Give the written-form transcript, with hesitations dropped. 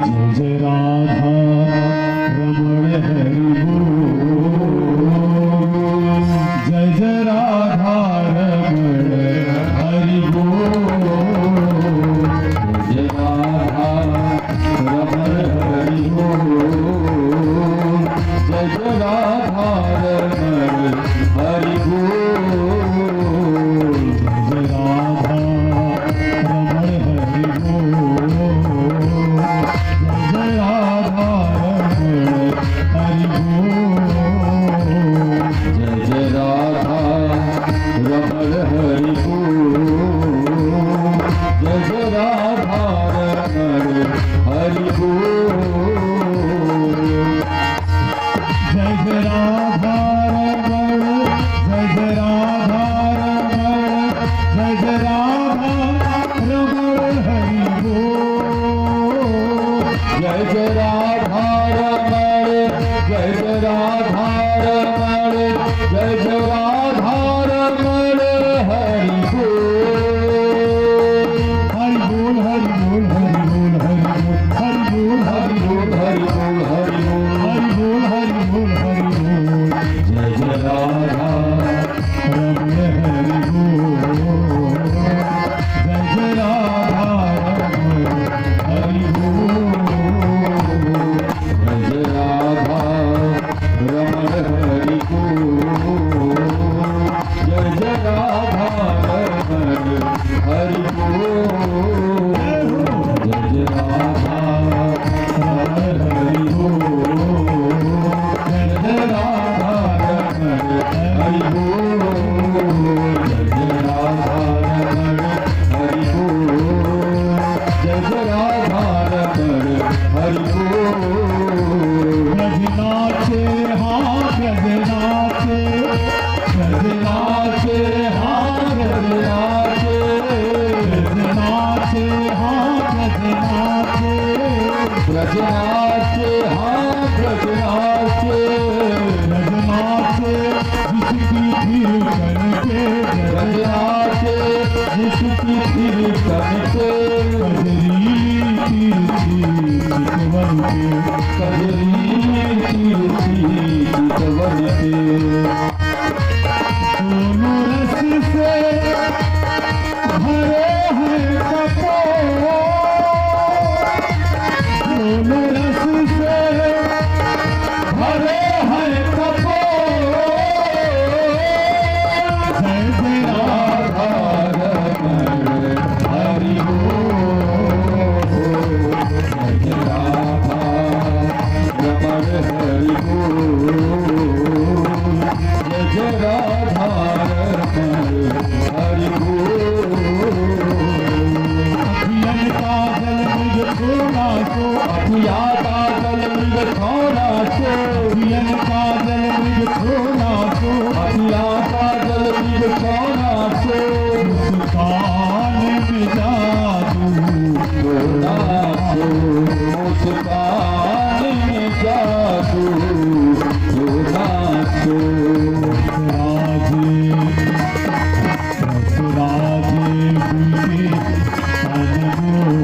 जय राधा रमण हरि बोल। जय जय राधा रमण हरि बोल। जय राधा रमण हरि बोल। जय जय राधा रमण हरि बोल। जय राधा रमण हरि बोल। जय राधा रमण हरि बोल। जय जय राधा रमण हरि बोल। जय जय राधा रमण हरि बोल। जय जय राधा रमण। जय जय राधा रमण। जय जय राधा रमण हरि बोल। जय जय राधा रमण। जय जय राधा रमण। जय जय राधा रमण हरि बोल। हरि बोल हरि बोल हरि बोल हरि बोल हरि बोल हरि बोल हरि बोल हरि बोल हरि बोल हरि बोल हरि बोल। जय जय राधा रमण हरि बोल। जय जय राधा रमण हरि बोल। जय जय राधा रमण हरि बोल। जय जय राधा रमण हरि बोल। जय जय राधा रमण हरि बोल। जय जय राधा रमण हरि बोल। जय जय राधा रमण हरि बोल। जय जय राधा रमण हरि बोल। ब्रज नाचे हाँ ब्रज नाचे। ब्रज नाचे हाँ ब्रज नाचे। ब्रज नाचे हाँ ब्रज नाचे। ब्रज नाचे हाँ ब्रज नाचे। ब्रज नाचे जिसकी फिर करके। ब्रज नाचे जिसकी फिर करके। कजरी तीर्थी चितवन के। कजरी तीर्थी चितवन के। दोनों रस से भरे हैं कपोल। दोनों रस से भरे हैं कपोल। जय जय राधा रमण हरि बोल। जय जय राधा रमण हरि बोल। जय जय राधा रमण हरि बोल। अभियन का जल मृग छोड़ा सो। अभिया का जल मृग छोड़ा सो। अभियन का जल मृग छोड़ा सो। अभिया का जल मृग छोड़ा सो। मुस्कान में जादू छोड़ा सो। मुस्कान में जादू छोड़ा सो। राजे राजे बुलके अनमोल।